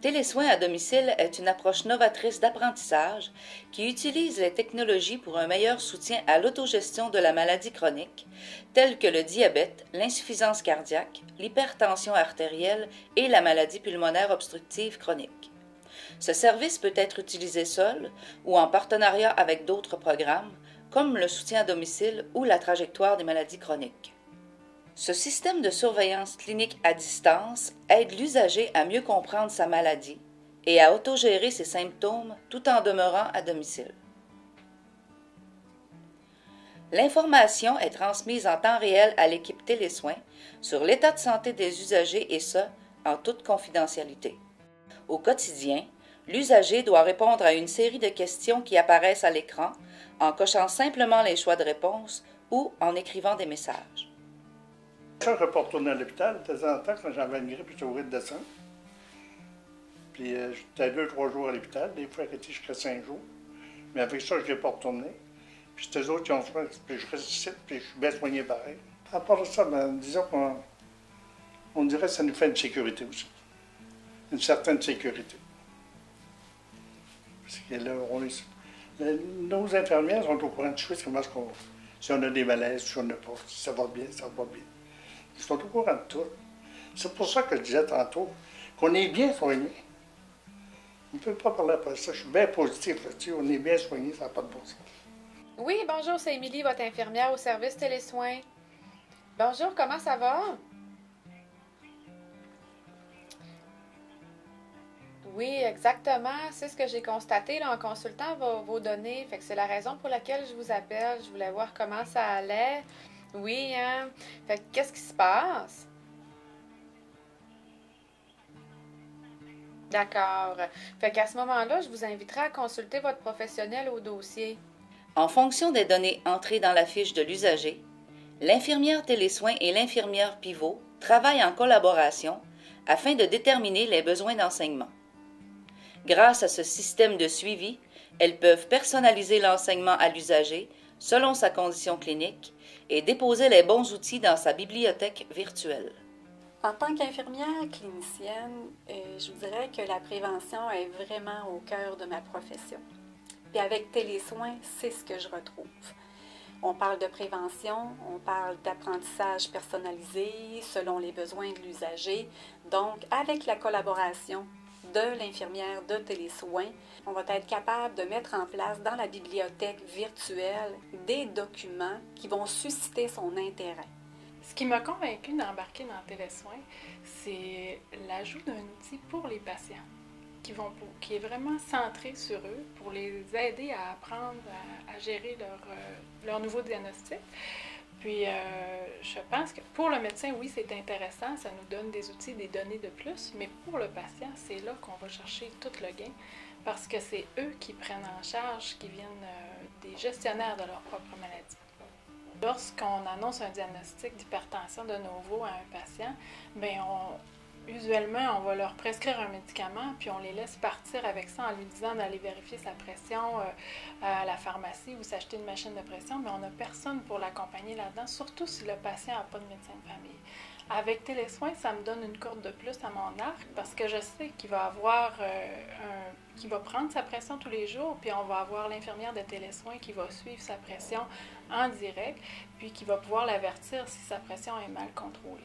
Télésoins à domicile est une approche novatrice d'apprentissage qui utilise les technologies pour un meilleur soutien à l'autogestion de la maladie chronique, telle que le diabète, l'insuffisance cardiaque, l'hypertension artérielle et la maladie pulmonaire obstructive chronique. Ce service peut être utilisé seul ou en partenariat avec d'autres programmes, comme le soutien à domicile ou la trajectoire des maladies chroniques. Ce système de surveillance clinique à distance aide l'usager à mieux comprendre sa maladie et à autogérer ses symptômes tout en demeurant à domicile. L'information est transmise en temps réel à l'équipe Télésoins sur l'état de santé des usagers et ce, en toute confidentialité. Au quotidien, l'usager doit répondre à une série de questions qui apparaissent à l'écran en cochant simplement les choix de réponse ou en écrivant des messages. Quand je ne vais pas retourner à l'hôpital, de temps en temps, quand j'avais une grippe, j'étais obligé de descendre. Puis j'étais 2-3 jours à l'hôpital, des fois arrêté jusqu'à 5 jours. Mais avec ça, je ne vais pas retourner. Puis c'est eux autres qui ont fait, puis je reste ici, puis je suis bien soigné pareil. À part de ça, disons qu'on dirait que ça nous fait une sécurité aussi. Une certaine sécurité. Parce que là, nos infirmières sont au courant de tout, si on a des malaises, si on n'a pas, si ça va bien, ça va bien. Ils sont au courant de tout. C'est pour ça que je disais tantôt qu'on est bien soigné. On ne peut pas parler après ça. Je suis bien positif là-dessus. On est bien soigné, ça n'a pas de bon sens. Oui, bonjour, c'est Émilie, votre infirmière au service Télésoins. Bonjour, comment ça va? Oui, exactement. C'est ce que j'ai constaté là, en consultant vos données. Fait que c'est la raison pour laquelle je vous appelle. Je voulais voir comment ça allait. Oui, hein? Fait que qu'est-ce qui se passe? D'accord. Fait qu'à ce moment-là, je vous inviterai à consulter votre professionnel au dossier. En fonction des données entrées dans la fiche de l'usager, l'infirmière Télésoins et l'infirmière pivot travaillent en collaboration afin de déterminer les besoins d'enseignement. Grâce à ce système de suivi, elles peuvent personnaliser l'enseignement à l'usager selon sa condition clinique et déposer les bons outils dans sa bibliothèque virtuelle. En tant qu'infirmière clinicienne, je vous dirais que la prévention est vraiment au cœur de ma profession. Puis avec Télésoins, c'est ce que je retrouve. On parle de prévention, on parle d'apprentissage personnalisé selon les besoins de l'usager. Donc, avec la collaboration de l'infirmière de Télésoins, on va être capable de mettre en place dans la bibliothèque virtuelle des documents qui vont susciter son intérêt. Ce qui m'a convaincue d'embarquer dans Télésoins, c'est l'ajout d'un outil pour les patients qui est vraiment centré sur eux pour les aider à apprendre à gérer leur nouveau diagnostic. Puis, je pense que pour le médecin, oui, c'est intéressant, ça nous donne des outils, des données de plus, mais pour le patient, c'est là qu'on va chercher tout le gain parce que c'est eux qui prennent en charge, qui viennent des gestionnaires de leur propre maladie. Lorsqu'on annonce un diagnostic d'hypertension de nouveau à un patient, bien, usuellement, on va leur prescrire un médicament, puis on les laisse partir avec ça en lui disant d'aller vérifier sa pression à la pharmacie ou s'acheter une machine de pression, mais on n'a personne pour l'accompagner là-dedans, surtout si le patient n'a pas de médecin de famille. Avec Télésoins, ça me donne une corde de plus à mon arc parce que je sais qu'il va avoir qu'il va prendre sa pression tous les jours, puis on va avoir l'infirmière de Télésoins qui va suivre sa pression en direct, puis qui va pouvoir l'avertir si sa pression est mal contrôlée.